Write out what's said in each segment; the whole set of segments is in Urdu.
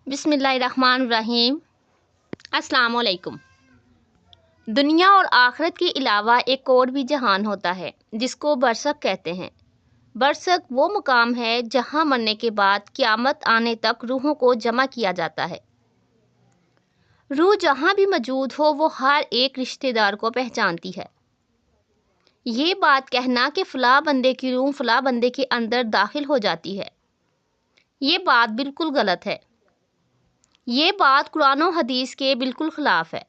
بسم اللہ الرحمن الرحیم۔ السلام علیکم۔ دنیا اور آخرت کے علاوہ ایک اور بھی جہان ہوتا ہے جس کو برزخ کہتے ہیں۔ برزخ وہ مقام ہے جہاں مرنے کے بعد قیامت آنے تک روحوں کو جمع کیا جاتا ہے۔ روح جہاں بھی موجود ہو وہ ہر ایک رشتہ دار کو پہچانتی ہے۔ یہ بات کہنا کہ فلاں بندے کی روح فلاں بندے کے اندر داخل ہو جاتی ہے، یہ بات بالکل غلط ہے۔ یہ بات قرآن و حدیث کے بالکل خلاف ہے۔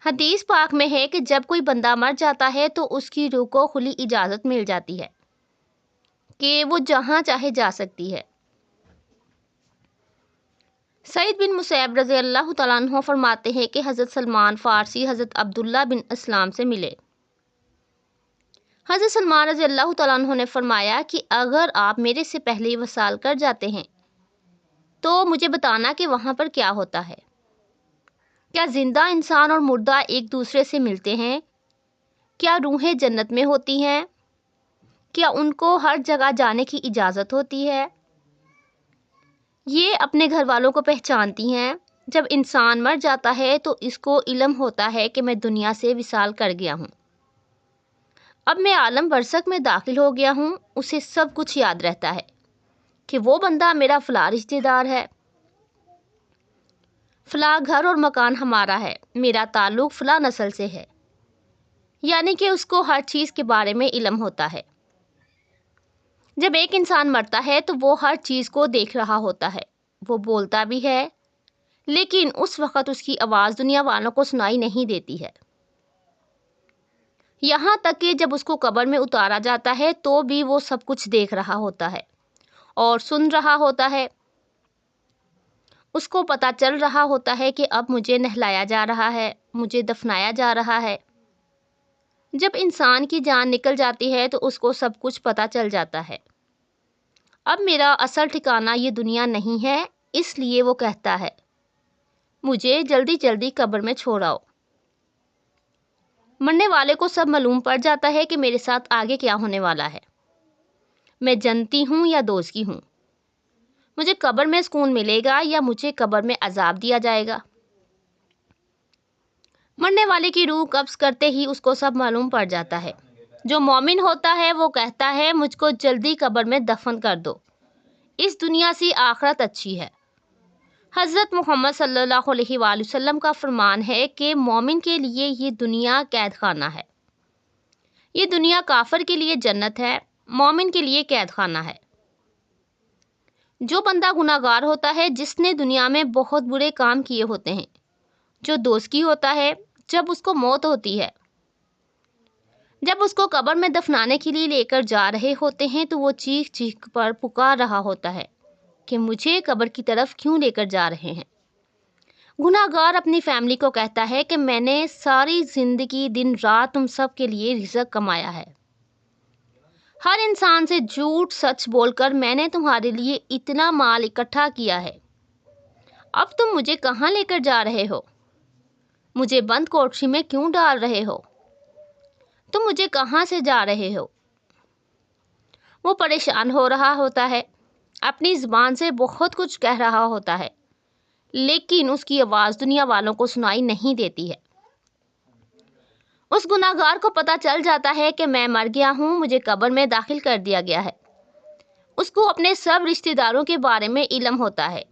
حدیث پاک میں ہے کہ جب کوئی بندہ مر جاتا ہے تو اس کی روح کو کھلی اجازت مل جاتی ہے کہ وہ جہاں چاہے جا سکتی ہے۔ سعید بن مسیب رضی اللہ تعالیٰ عنہ فرماتے ہیں کہ حضرت سلمان فارسی حضرت عبداللہ بن اسلام سے ملے۔ حضرت سلمان رضی اللہ تعالیٰ عنہ نے فرمایا کہ اگر آپ میرے سے پہلے ہی وصال کر جاتے ہیں تو مجھے بتانا کہ وہاں پر کیا ہوتا ہے۔ کیا زندہ انسان اور مردہ ایک دوسرے سے ملتے ہیں؟ کیا روحیں جنت میں ہوتی ہیں؟ کیا ان کو ہر جگہ جانے کی اجازت ہوتی ہے؟ یہ اپنے گھر والوں کو پہچانتی ہیں۔ جب انسان مر جاتا ہے تو اس کو علم ہوتا ہے کہ میں دنیا سے وصال کر گیا ہوں، اب میں عالم برزخ میں داخل ہو گیا ہوں۔ اسے سب کچھ یاد رہتا ہے کہ وہ بندہ میرا فلاں رشتہ دار ہے، فلاں گھر اور مکان ہمارا ہے، میرا تعلق فلاں نسل سے ہے، یعنی کہ اس کو ہر چیز کے بارے میں علم ہوتا ہے۔ جب ایک انسان مرتا ہے تو وہ ہر چیز کو دیکھ رہا ہوتا ہے، وہ بولتا بھی ہے، لیکن اس وقت اس کی آواز دنیا والوں کو سنائی نہیں دیتی ہے۔ یہاں تک کہ جب اس کو قبر میں اتارا جاتا ہے تو بھی وہ سب کچھ دیکھ رہا ہوتا ہے اور سن رہا ہوتا ہے۔ اس کو پتہ چل رہا ہوتا ہے کہ اب مجھے نہلایا جا رہا ہے، مجھے دفنایا جا رہا ہے۔ جب انسان کی جان نکل جاتی ہے تو اس کو سب کچھ پتہ چل جاتا ہے۔ اب میرا اصل ٹھکانہ یہ دنیا نہیں ہے، اس لیے وہ کہتا ہے مجھے جلدی جلدی قبر میں چھوڑاؤ۔ مرنے والے کو سب معلوم پڑ جاتا ہے کہ میرے ساتھ آگے کیا ہونے والا ہے، میں جنتی ہوں یا دوزخی ہوں، مجھے قبر میں سکون ملے گا یا مجھے قبر میں عذاب دیا جائے گا۔ مرنے والے کی روح قبض کرتے ہی اس کو سب معلوم پڑ جاتا ہے۔ جو مومن ہوتا ہے وہ کہتا ہے مجھ کو جلدی قبر میں دفن کر دو، اس دنیا سے آخرت اچھی ہے۔ حضرت محمد صلی اللہ علیہ وآلہ وسلم کا فرمان ہے کہ مومن کے لیے یہ دنیا قید خانہ ہے، یہ دنیا کافر کے لیے جنت ہے، مومن کے لیے قید خانہ ہے۔ جو بندہ گناہگار ہوتا ہے، جس نے دنیا میں بہت برے کام کیے ہوتے ہیں، جو دوزخی ہوتا ہے، جب اس کو موت ہوتی ہے، جب اس کو قبر میں دفنانے کے لیے لے کر جا رہے ہوتے ہیں تو وہ چیخ چیخ پر پکار رہا ہوتا ہے کہ مجھے قبر کی طرف کیوں لے کر جا رہے ہیں۔ گناہگار اپنی فیملی کو کہتا ہے کہ میں نے ساری زندگی دن رات تم سب کے لیے رزق کمایا ہے، ہر انسان سے جھوٹ سچ بول کر میں نے تمہارے لیے اتنا مال اکٹھا کیا ہے، اب تم مجھے کہاں لے کر جا رہے ہو؟ مجھے بند کوٹری میں کیوں ڈال رہے ہو؟ تم مجھے کہاں سے جا رہے ہو؟ وہ پریشان ہو رہا ہوتا ہے، اپنی زبان سے بہت کچھ کہہ رہا ہوتا ہے، لیکن اس کی آواز دنیا والوں کو سنائی نہیں دیتی ہے۔ اس گناہگار کو پتہ چل جاتا ہے کہ میں مر گیا ہوں، مجھے قبر میں داخل کر دیا گیا ہے۔ اس کو اپنے سب رشتہ داروں کے بارے میں علم ہوتا ہے۔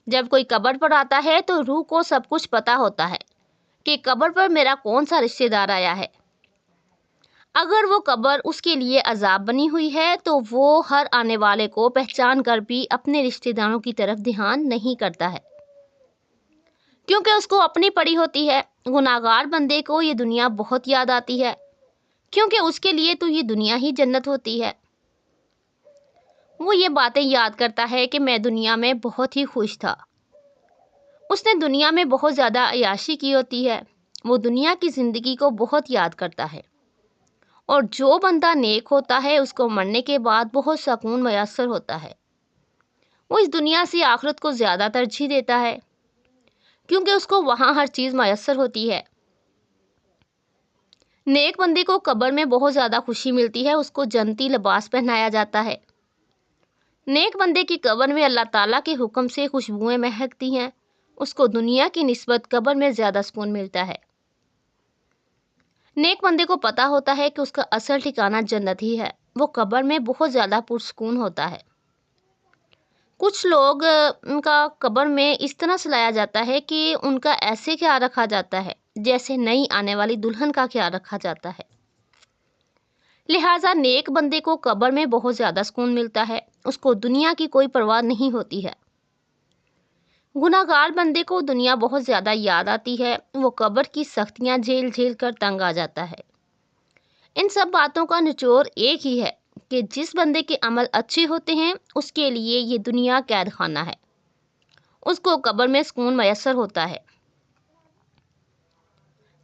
جب کوئی قبر پر آتا ہے تو روح کو سب کچھ پتہ ہوتا ہے کہ قبر پر میرا کون سا رشتہ دار آیا ہے۔ اگر وہ قبر اس کے لیے عذاب بنی ہوئی ہے تو وہ ہر آنے والے کو پہچان کر بھی اپنے رشتہ داروں کی طرف دھیان نہیں کرتا ہے، کیونکہ اس کو اپنی پڑی ہوتی ہے۔ گناہگار بندے کو یہ دنیا بہت یاد آتی ہے، کیونکہ اس کے لیے تو یہ دنیا ہی جنت ہوتی ہے۔ وہ یہ باتیں یاد کرتا ہے کہ میں دنیا میں بہت ہی خوش تھا، اس نے دنیا میں بہت زیادہ عیاشی کی ہوتی ہے، وہ دنیا کی زندگی کو بہت یاد کرتا ہے۔ اور جو بندہ نیک ہوتا ہے اس کو مرنے کے بعد بہت سکون میسر ہوتا ہے، وہ اس دنیا سے آخرت کو زیادہ ترجیح دیتا ہے، کیونکہ اس کو وہاں ہر چیز میسر ہوتی ہے۔ نیک بندے کو قبر میں بہت زیادہ خوشی ملتی ہے، اس کو جنتی لباس پہنایا جاتا ہے، نیک بندے کی قبر میں اللہ تعالیٰ کے حکم سے خوشبوئیں مہکتی ہیں، اس کو دنیا کی نسبت قبر میں زیادہ سکون ملتا ہے۔ نیک بندے کو پتہ ہوتا ہے کہ اس کا اصل ٹھکانہ جنت ہی ہے، وہ قبر میں بہت زیادہ پرسکون ہوتا ہے۔ کچھ لوگ ان کا قبر میں اس طرح سلایا جاتا ہے کہ ان کا ایسے خیال رکھا جاتا ہے جیسے نئی آنے والی دلہن کا خیال رکھا جاتا ہے۔ لہٰذا نیک بندے کو قبر میں بہت زیادہ سکون ملتا ہے، اس کو دنیا کی کوئی پرواہ نہیں ہوتی ہے۔ گناہگار بندے کو دنیا بہت زیادہ یاد آتی ہے، وہ قبر کی سختیاں جھیل جھیل کر تنگ آ جاتا ہے۔ ان سب باتوں کا نچوڑ ایک ہی ہے کہ جس بندے کے عمل اچھے ہوتے ہیں اس کے لیے یہ دنیا قید خانہ ہے، اس کو قبر میں سکون میسر ہوتا ہے۔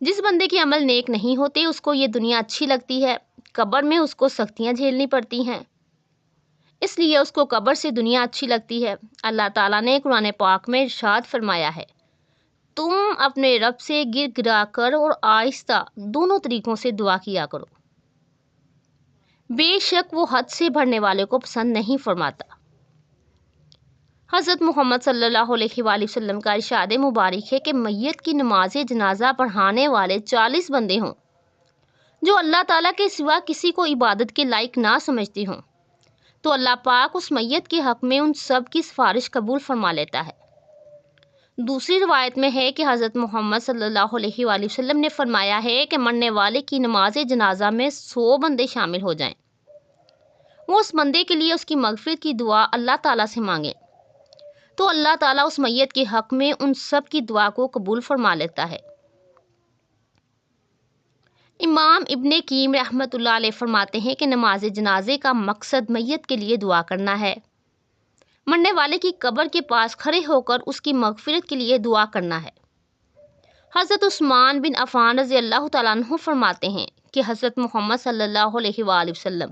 جس بندے کے عمل نیک نہیں ہوتے اس کو یہ دنیا اچھی لگتی ہے، قبر میں اس کو سختیاں جھیلنی پڑتی ہیں، اس لیے اس کو قبر سے دنیا اچھی لگتی ہے۔ اللہ تعالیٰ نے قرآن پاک میں ارشاد فرمایا ہے، تم اپنے رب سے گر گرا کر اور آہستہ دونوں طریقوں سے دعا کیا کرو، بے شک وہ حد سے بڑھنے والے کو پسند نہیں فرماتا۔ حضرت محمد صلی اللہ علیہ وآلہ وسلم کا ارشاد مبارک ہے کہ میت کی نماز جنازہ پڑھانے والے 40 بندے ہوں جو اللہ تعالیٰ کے سوا کسی کو عبادت کے لائق نہ سمجھتے ہوں، تو اللہ پاک اس میت کے حق میں ان سب کی سفارش قبول فرما لیتا ہے۔ دوسری روایت میں ہے کہ حضرت محمد صلی اللہ علیہ وآلہ وسلم نے فرمایا ہے کہ مرنے والے کی نماز جنازہ میں 100 بندے شامل ہو جائیں، وہ اس بندے کے لیے اس کی مغفرت کی دعا اللہ تعالیٰ سے مانگیں، تو اللہ تعالیٰ اس میت کے حق میں ان سب کی دعا کو قبول فرما لیتا ہے۔ امام ابن قیم رحمۃ اللہ علیہ فرماتے ہیں کہ نماز جنازے کا مقصد میت کے لیے دعا کرنا ہے، مرنے والے کی قبر کے پاس کھڑے ہو کر اس کی مغفرت کے لیے دعا کرنا ہے۔ حضرت عثمان بن عفان رضی اللہ تعالیٰ عنہ فرماتے ہیں کہ حضرت محمد صلی اللہ علیہ وآلہ وسلم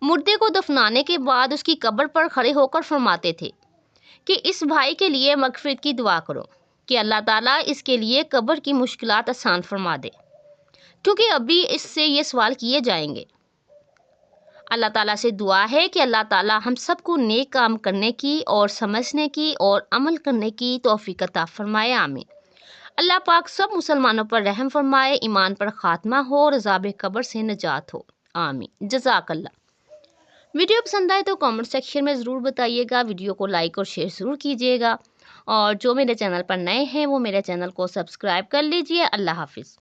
مردے کو دفنانے کے بعد اس کی قبر پر کھڑے ہو کر فرماتے تھے کہ اس بھائی کے لیے مغفرت کی دعا کرو کہ اللہ تعالیٰ اس کے لیے قبر کی مشکلات آسان فرما دے، کیونکہ ابھی اس سے یہ سوال کیے جائیں گے۔ اللہ تعالیٰ سے دعا ہے کہ اللہ تعالیٰ ہم سب کو نیک کام کرنے کی اور سمجھنے کی اور عمل کرنے کی توفیق عطا فرمائے، آمین۔ اللہ پاک سب مسلمانوں پر رحم فرمائے، ایمان پر خاتمہ ہو اور عذاب قبر سے نجات ہو، آمین۔ جزاک اللہ۔ ویڈیو پسند آئے تو کامنٹ سیکشن میں ضرور بتائیے گا، ویڈیو کو لائک اور شیئر ضرور کیجیے گا، اور جو میرے چینل پر نئے ہیں وہ میرے چینل کو سبسکرائب کر لیجیے۔ اللہ حافظ۔